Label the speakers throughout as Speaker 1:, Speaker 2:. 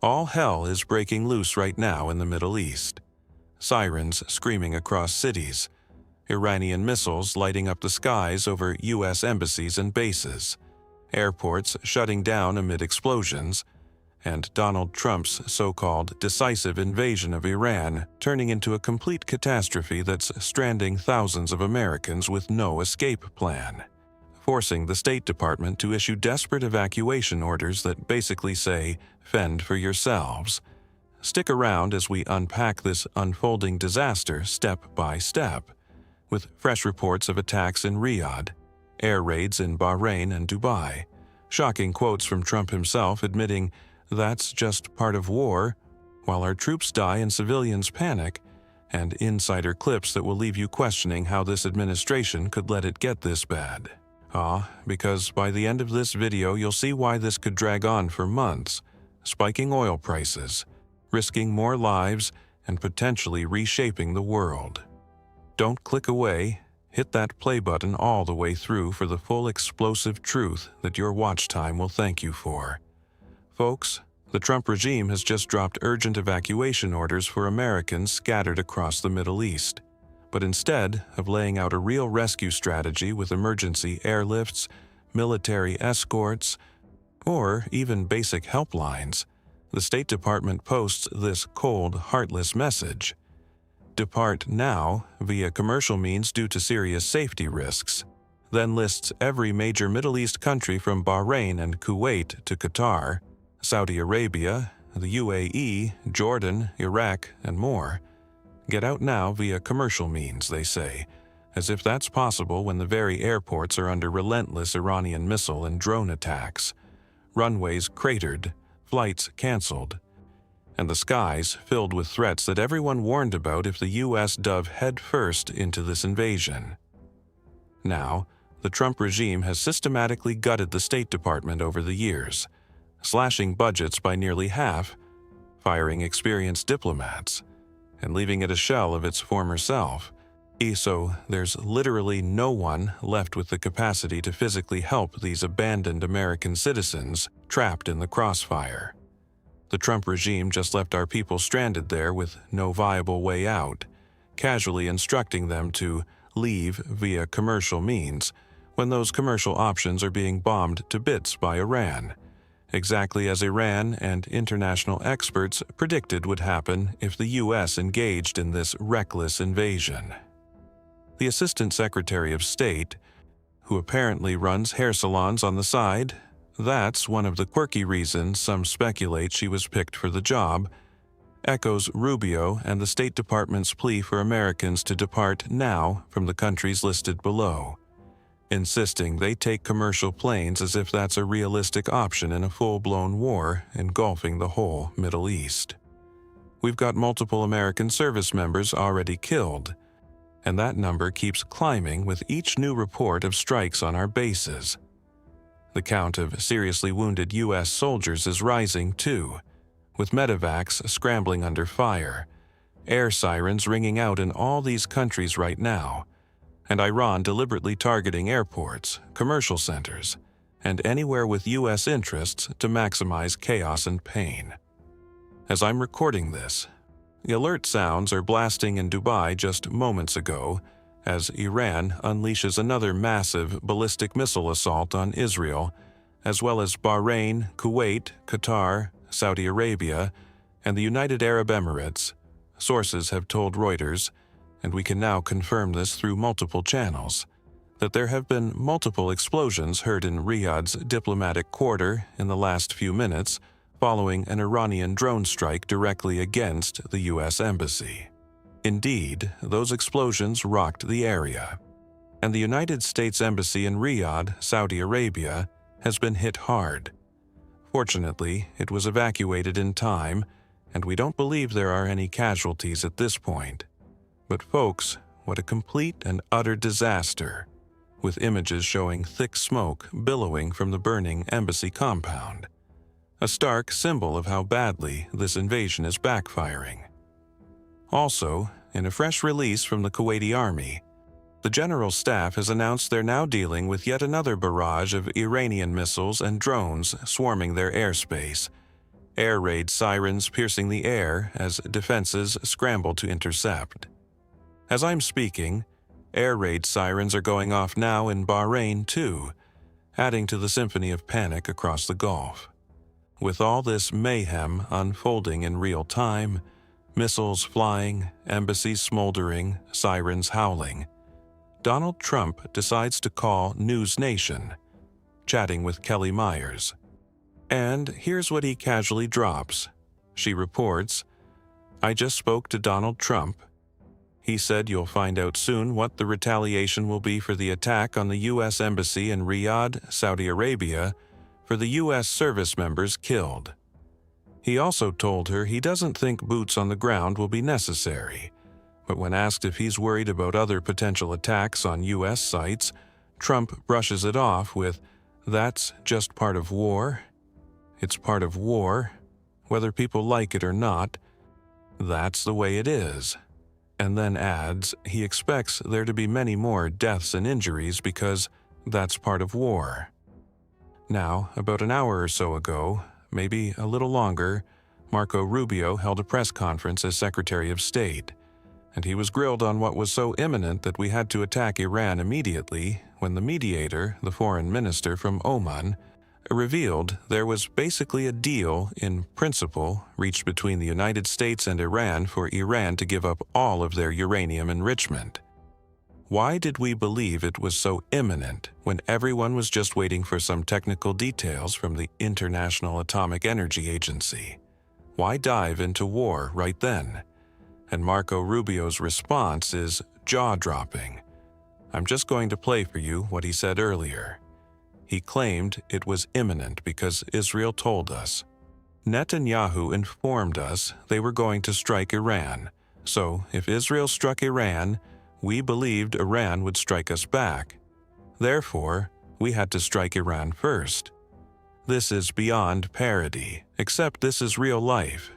Speaker 1: All hell is breaking loose right now in the Middle East. Sirens screaming across cities, Iranian missiles lighting up the skies over U.S. embassies and bases, airports shutting down amid explosions, and Donald Trump's so-called decisive invasion of Iran turning into a complete catastrophe that's stranding thousands of Americans with no escape plan, forcing the State Department to issue desperate evacuation orders that basically say, "Fend for yourselves." Stick around as we unpack this unfolding disaster step by step, with fresh reports of attacks in Riyadh, air raids in Bahrain and Dubai, shocking quotes from Trump himself admitting that's just part of war, while our troops die and civilians panic, and insider clips that will leave you questioning how this administration could let it get this bad. Because by the end of this video you'll see why this could drag on for months, spiking oil prices, risking more lives, and potentially reshaping the world. Don't click away, hit that play button all the way through for the full explosive truth that your watch time will thank you for. Folks, the Trump regime has just dropped urgent evacuation orders for Americans scattered across the Middle East. But instead of laying out a real rescue strategy with emergency airlifts, military escorts, or even basic helplines, the State Department posts this cold, heartless message: "Depart now via commercial means due to serious safety risks," then lists every major Middle East country from Bahrain and Kuwait to Qatar, Saudi Arabia, the UAE, Jordan, Iraq, and more. Get out now via commercial means, they say, as if that's possible when the very airports are under relentless Iranian missile and drone attacks, runways cratered, flights canceled, and the skies filled with threats that everyone warned about if the U.S. dove headfirst into this invasion. Now, the Trump regime has systematically gutted the State Department over the years, slashing budgets by nearly half, firing experienced diplomats, and leaving it a shell of its former self. So there's literally no one left with the capacity to physically help these abandoned American citizens trapped in the crossfire. The Trump regime just left our people stranded there with no viable way out, casually instructing them to leave via commercial means when those commercial options are being bombed to bits by Iran, exactly as Iran and international experts predicted would happen if the U.S. engaged in this reckless invasion. The Assistant Secretary of State, who apparently runs hair salons on the side, that's one of the quirky reasons some speculate she was picked for the job, echoes Rubio and the State Department's plea for Americans to depart now from the countries listed below, insisting they take commercial planes as if that's a realistic option in a full-blown war engulfing the whole Middle East. We've got multiple American service members already killed, and that number keeps climbing with each new report of strikes on our bases. The count of seriously wounded U.S. soldiers is rising too, with medevacs scrambling under fire, air sirens ringing out in all these countries right now, and Iran deliberately targeting airports, commercial centers, and anywhere with U.S. interests to maximize chaos and pain. As I'm recording this, the alert sounds are blasting in Dubai just moments ago as Iran unleashes another massive ballistic missile assault on Israel, as well as Bahrain, Kuwait, Qatar, Saudi Arabia, and the United Arab Emirates, sources have told Reuters, and we can now confirm this through multiple channels, that there have been multiple explosions heard in Riyadh's diplomatic quarter in the last few minutes following an Iranian drone strike directly against the U.S. Embassy. Indeed, those explosions rocked the area, and the United States Embassy in Riyadh, Saudi Arabia, has been hit hard. Fortunately, it was evacuated in time, and we don't believe there are any casualties at this point. But folks, what a complete and utter disaster, with images showing thick smoke billowing from the burning embassy compound. A stark symbol of how badly this invasion is backfiring. Also, in a fresh release from the Kuwaiti army, the general staff has announced they're now dealing with yet another barrage of Iranian missiles and drones swarming their airspace, air raid sirens piercing the air as defenses scramble to intercept. As I'm speaking, air raid sirens are going off now in Bahrain too, adding to the symphony of panic across the Gulf. With all this mayhem unfolding in real time, missiles flying, embassies smoldering, sirens howling, Donald Trump decides to call News Nation, chatting with Kelly Myers. And here's what he casually drops. She reports, "I just spoke to Donald Trump. He said you'll find out soon what the retaliation will be for the attack on the U.S. Embassy in Riyadh, Saudi Arabia, for the U.S. service members killed." He also told her he doesn't think boots on the ground will be necessary, but when asked if he's worried about other potential attacks on U.S. sites, Trump brushes it off with, "That's just part of war. It's part of war. Whether people like it or not, that's the way it is." And then adds he expects there to be many more deaths and injuries because that's part of war. Now, about an hour or so ago, maybe a little longer, Marco Rubio held a press conference as Secretary of State, and he was grilled on what was so imminent that we had to attack Iran immediately when the mediator, the foreign minister from Oman, revealed there was basically a deal in principle reached between the United States and Iran for Iran to give up all of their uranium enrichment. Why did we believe it was so imminent when everyone was just waiting for some technical details from the International Atomic Energy Agency? Why dive into war right then? And Marco Rubio's response is jaw-dropping. I'm just going to play for you what he said earlier. He claimed it was imminent because Israel told us. Netanyahu informed us they were going to strike Iran. So if Israel struck Iran, we believed Iran would strike us back. Therefore, we had to strike Iran first. This is beyond parody, except this is real life.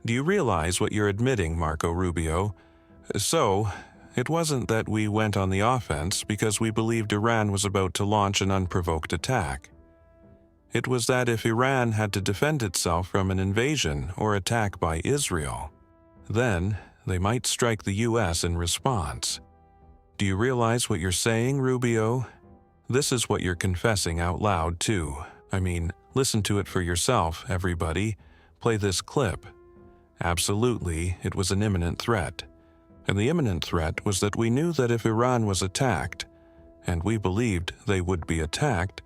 Speaker 1: Do you realize what you're admitting, Marco Rubio? So, it wasn't that we went on the offense because we believed Iran was about to launch an unprovoked attack. It was that if Iran had to defend itself from an invasion or attack by Israel, then they might strike the U.S. in response. Do you realize what you're saying, Rubio? This is what you're confessing out loud, too. I mean, listen to it for yourself, everybody. Play this clip. Absolutely, it was an imminent threat. And the imminent threat was that we knew that if Iran was attacked, and we believed they would be attacked,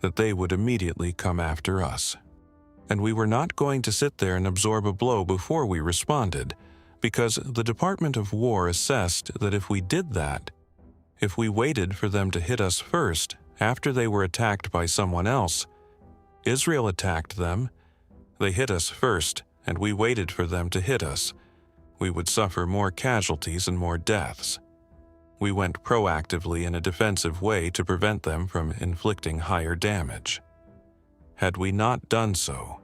Speaker 1: that they would immediately come after us. And we were not going to sit there and absorb a blow before we responded, because the Department of War assessed that if we did that, if we waited for them to hit us first after they were attacked by someone else, Israel attacked them, they hit us first, and we waited for them to hit us, we would suffer more casualties and more deaths. We went proactively in a defensive way to prevent them from inflicting higher damage. Had we not done so,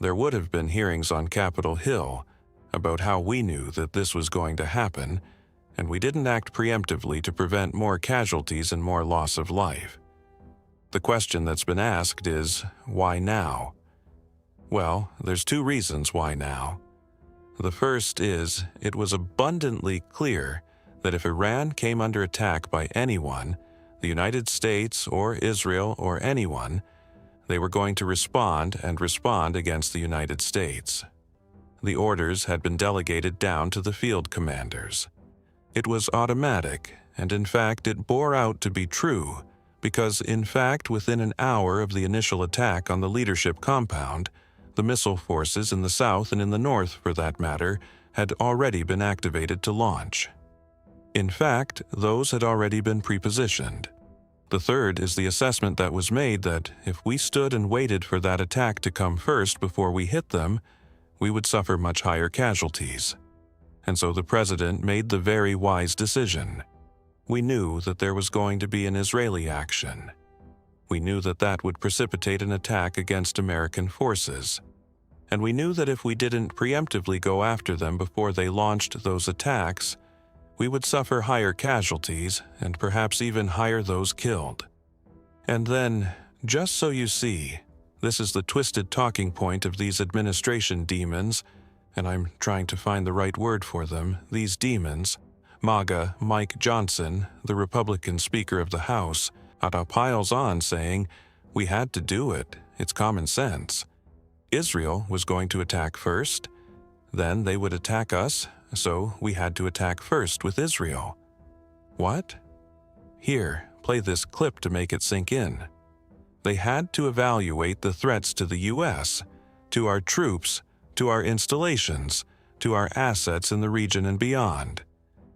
Speaker 1: there would have been hearings on Capitol Hill about how we knew that this was going to happen, and we didn't act preemptively to prevent more casualties and more loss of life. The question that's been asked is, why now? Well, there's two reasons why now. The first is, it was abundantly clear that if Iran came under attack by anyone, the United States or Israel or anyone, they were going to respond and respond against the United States. The orders had been delegated down to the field commanders. It was automatic, and in fact it bore out to be true, because in fact within an hour of the initial attack on the leadership compound, the missile forces in the south and in the north, for that matter, had already been activated to launch. In fact, those had already been prepositioned. The third is the assessment that was made that if we stood and waited for that attack to come first before we hit them, we would suffer much higher casualties. And so the president made the very wise decision. We knew that there was going to be an Israeli action. We knew that that would precipitate an attack against American forces. And we knew that if we didn't preemptively go after them before they launched those attacks, we would suffer higher casualties and perhaps even higher those killed. And then, just so you see, This is the twisted talking point of these administration demons, and I'm trying to find the right word for them, these demons. MAGA Mike Johnson, the Republican Speaker of the House, piles on saying, "We had to do it, it's common sense. Israel was going to attack first, then they would attack us, so we had to attack first with Israel." What? Here, play this clip to make it sink in. They had to evaluate the threats to the U.S., to our troops, to our installations, to our assets in the region and beyond.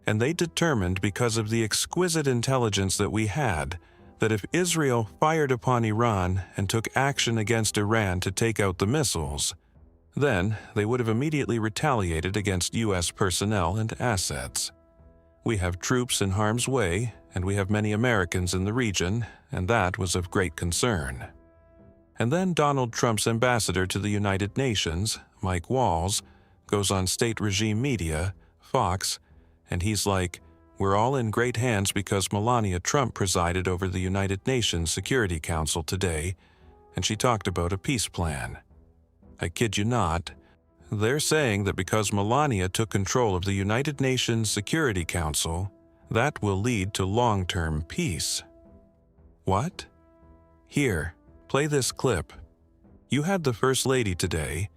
Speaker 1: And they determined, because of the exquisite intelligence that we had, that if Israel fired upon Iran and took action against Iran to take out the missiles, then they would have immediately retaliated against U.S. personnel and assets. We have troops in harm's way, and we have many Americans in the region, and that was of great concern. And then Donald Trump's ambassador to the United Nations, Mike Walls, goes on state regime media, Fox, and he's like, "We're all in great hands because Melania Trump presided over the United Nations Security Council today, and she talked about a peace plan." I kid you not. They're saying that because Melania took control of the United Nations Security Council, that will lead to long-term peace. What? Here, play this clip. You had the First Lady today,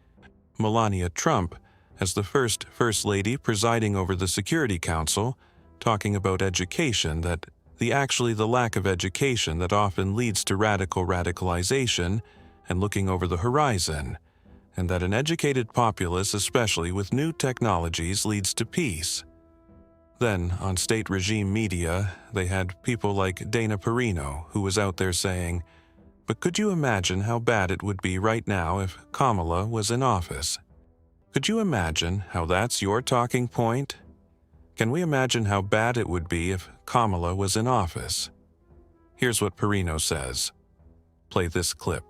Speaker 1: Melania Trump, as the first First Lady presiding over the Security Council, talking about education, that the lack of education that often leads to radicalization and looking over the horizon, and that an educated populace, especially with new technologies, leads to peace. Then, on state regime media, they had people like Dana Perino, who was out there saying, "But could you imagine how bad it would be right now if Kamala was in office? Could you imagine how that's your talking point? Can we imagine how bad it would be if Kamala was in office?" Here's what Perino says. Play this clip.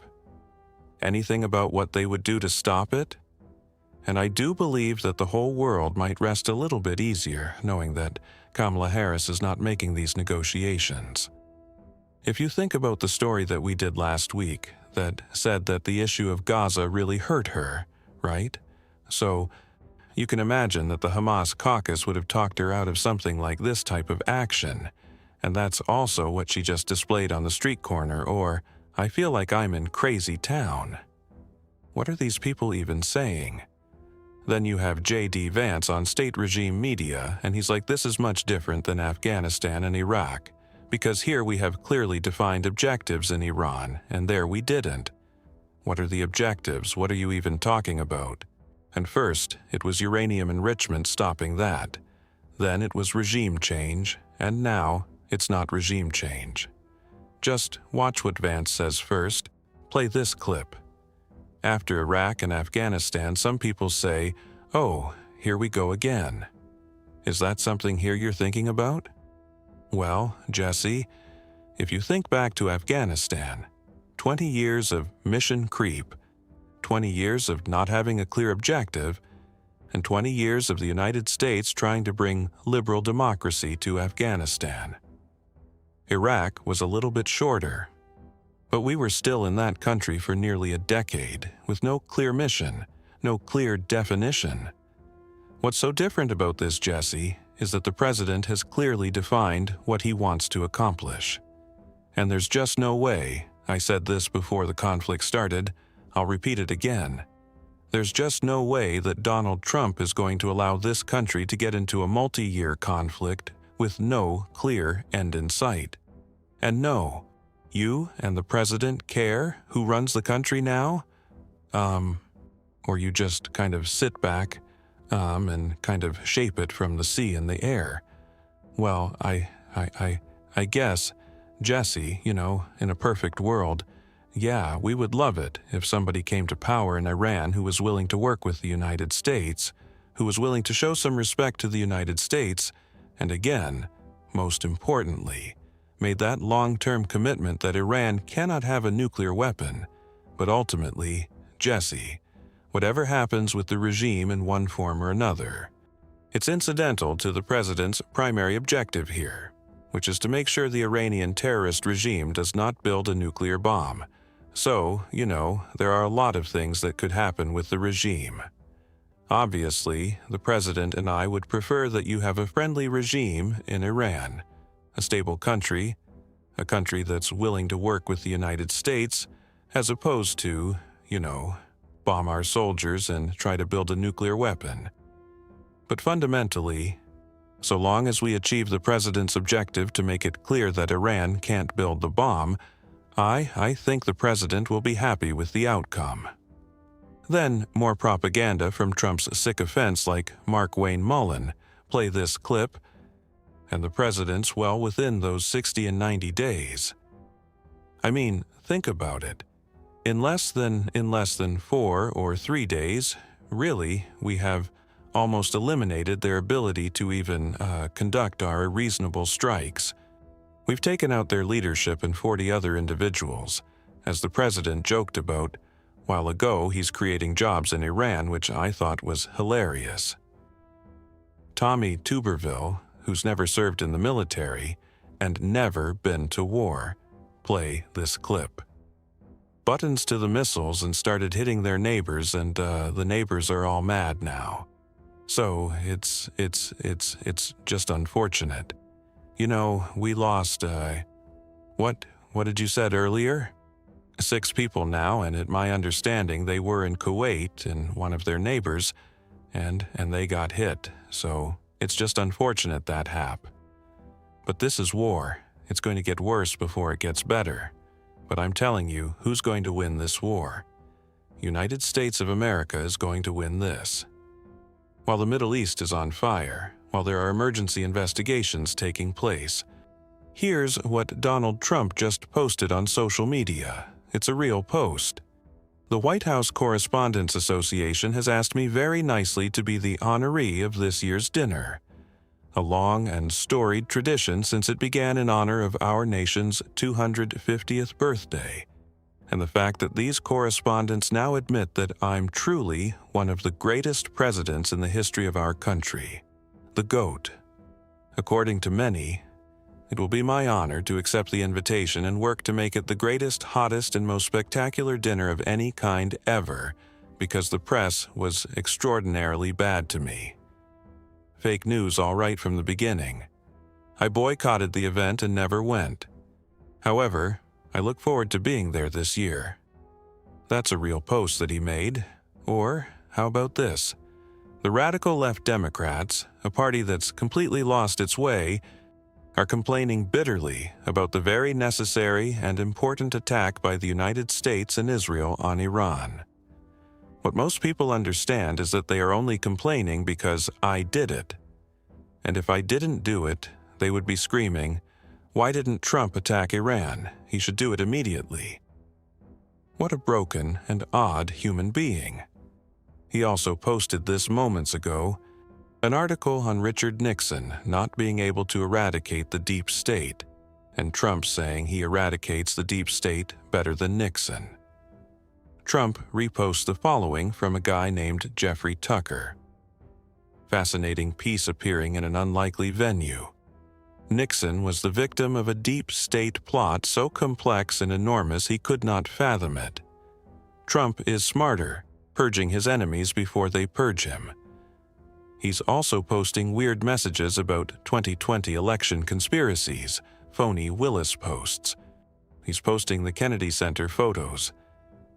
Speaker 1: Anything about what they would do to stop it? And I do believe that the whole world might rest a little bit easier knowing that Kamala Harris is not making these negotiations. If you think about the story that we did last week that said that the issue of Gaza really hurt her, right? So, you can imagine that the Hamas caucus would have talked her out of something like this type of action, and that's also what she just displayed on the street corner, or, "I feel like I'm in crazy town." What are these people even saying? Then you have J.D. Vance on state regime media, and he's like, "This is much different than Afghanistan and Iraq, because here we have clearly defined objectives in Iran, and there we didn't." What are the objectives? What are you even talking about? And first, it was uranium enrichment stopping that. Then it was regime change, and now it's not regime change. Just watch what Vance says first. Play this clip. After Iraq and Afghanistan, some people say, "Oh, here we go again." Is that something here you're thinking about? Well, Jesse, if you think back to Afghanistan, 20 years of mission creep, 20 years of not having a clear objective, and 20 years of the United States trying to bring liberal democracy to Afghanistan. Iraq was a little bit shorter, but we were still in that country for nearly a decade with no clear mission, no clear definition. What's so different about this, Jesse, is that the president has clearly defined what he wants to accomplish. And there's just no way, I said this before the conflict started, I'll repeat it again. There's just no way that Donald Trump is going to allow this country to get into a multi-year conflict with no clear end in sight. And no, you and the president care who runs the country now? Or you just kind of sit back, and kind of shape it from the sea and the air? Well, I guess, Jesse, in a perfect world, yeah, we would love it if somebody came to power in Iran who was willing to work with the United States, who was willing to show some respect to the United States, and again, most importantly, made that long-term commitment that Iran cannot have a nuclear weapon. But ultimately, Jesse, whatever happens with the regime in one form or another, it's incidental to the president's primary objective here, which is to make sure the Iranian terrorist regime does not build a nuclear bomb. So, there are a lot of things that could happen with the regime. Obviously, the president and I would prefer that you have a friendly regime in Iran, a stable country, a country that's willing to work with the United States, as opposed to, bomb our soldiers and try to build a nuclear weapon. But fundamentally, so long as we achieve the president's objective to make it clear that Iran can't build the bomb, I think the president will be happy with the outcome. Then, more propaganda from Trump's sycophants like Mark Wayne Mullen play this clip, and the president's well within those 60 and 90 days. I mean, think about it. In less than 4 or 3 days, really, we have almost eliminated their ability to even conduct our reasonable strikes. We've taken out their leadership and 40 other individuals. As the president joked about, while ago he's creating jobs in Iran, which I thought was hilarious. Tommy Tuberville, who's never served in the military and never been to war, play this clip. Buttons to the missiles and started hitting their neighbors, and the neighbors are all mad now. So it's just unfortunate. We lost, what did you said earlier? 6 people now, and at my understanding they were in Kuwait and one of their neighbors, and they got hit, so it's just unfortunate that happened. But this is war. It's going to get worse before it gets better. But I'm telling you, who's going to win this war? United States of America is going to win this. While the Middle East is on fire, while there are emergency investigations taking place, here's what Donald Trump just posted on social media. It's a real post. The White House Correspondents Association has asked me very nicely to be the honoree of this year's dinner, a long and storied tradition since it began in honor of our nation's 250th birthday, and the fact that these correspondents now admit that I'm truly one of the greatest presidents in the history of our country, the GOAT. According to many, it will be my honor to accept the invitation and work to make it the greatest, hottest, and most spectacular dinner of any kind ever, because the press was extraordinarily bad to me. Fake news all right from the beginning. I boycotted the event and never went. However, I look forward to being there this year. That's a real post that he made. Or, how about this? The radical left Democrats, a party that's completely lost its way, are complaining bitterly about the very necessary and important attack by the United States and Israel on Iran. What most people understand is that they are only complaining because I did it. And if I didn't do it, they would be screaming, "Why didn't Trump attack Iran? He should do it immediately." What a broken and odd human being. He also posted this moments ago, an article on Richard Nixon not being able to eradicate the deep state, and Trump saying he eradicates the deep state better than Nixon. Trump reposts the following from a guy named Jeffrey Tucker. Fascinating piece appearing in an unlikely venue. Nixon was the victim of a deep state plot so complex and enormous he could not fathom it. Trump is smarter, purging his enemies before they purge him. He's also posting weird messages about 2020 election conspiracies, phony Willis posts. He's posting the Kennedy Center photos.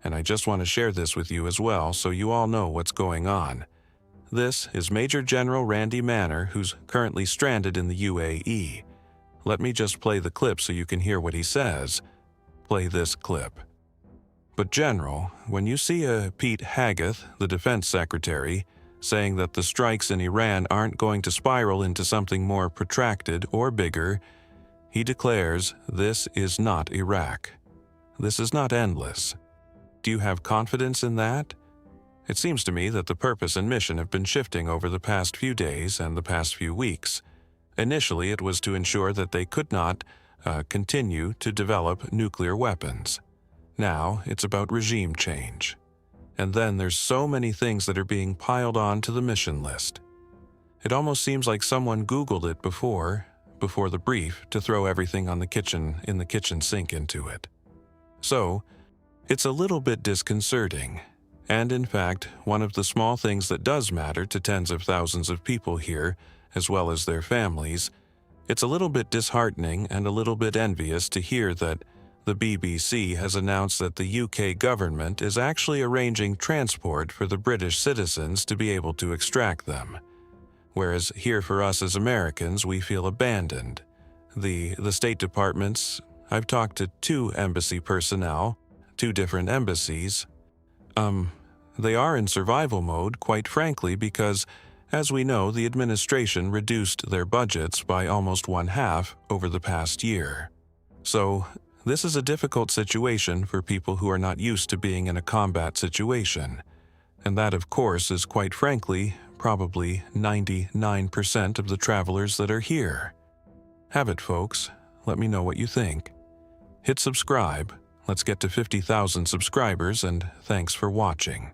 Speaker 1: And I just want to share this with you as well so you all know what's going on. This is Major General Randy Manor, who's currently stranded in the UAE. Let me just play the clip so you can hear what he says. Play this clip. But General, when you see Pete Hegseth, the defense secretary, saying that the strikes in Iran aren't going to spiral into something more protracted or bigger, he declares this is not Iraq. This is not endless. Do you have confidence in that? It seems to me that the purpose and mission have been shifting over the past few days and the past few weeks. Initially, it was to ensure that they could not continue to develop nuclear weapons. Now, it's about regime change. And then there's so many things that are being piled on to the mission list. It almost seems like someone Googled it before the brief to throw everything in the kitchen sink into it. So, It's a little bit disconcerting, and in fact, one of the small things that does matter to tens of thousands of people here, as well as their families. It's a little bit disheartening and a little bit envious to hear that the BBC has announced that the UK government is actually arranging transport for the British citizens to be able to extract them. Whereas here for us as Americans, we feel abandoned. The State Departments, I've talked to 2 embassy personnel, 2 different embassies. They are in survival mode, quite frankly, because, as we know, the administration reduced their budgets by almost 1/2 over the past year. So, this is a difficult situation for people who are not used to being in a combat situation. And that, of course, is quite frankly, probably 99% of the travelers that are here. Have it, folks. Let me know what you think. Hit subscribe. Let's get to 50,000 subscribers, and thanks for watching.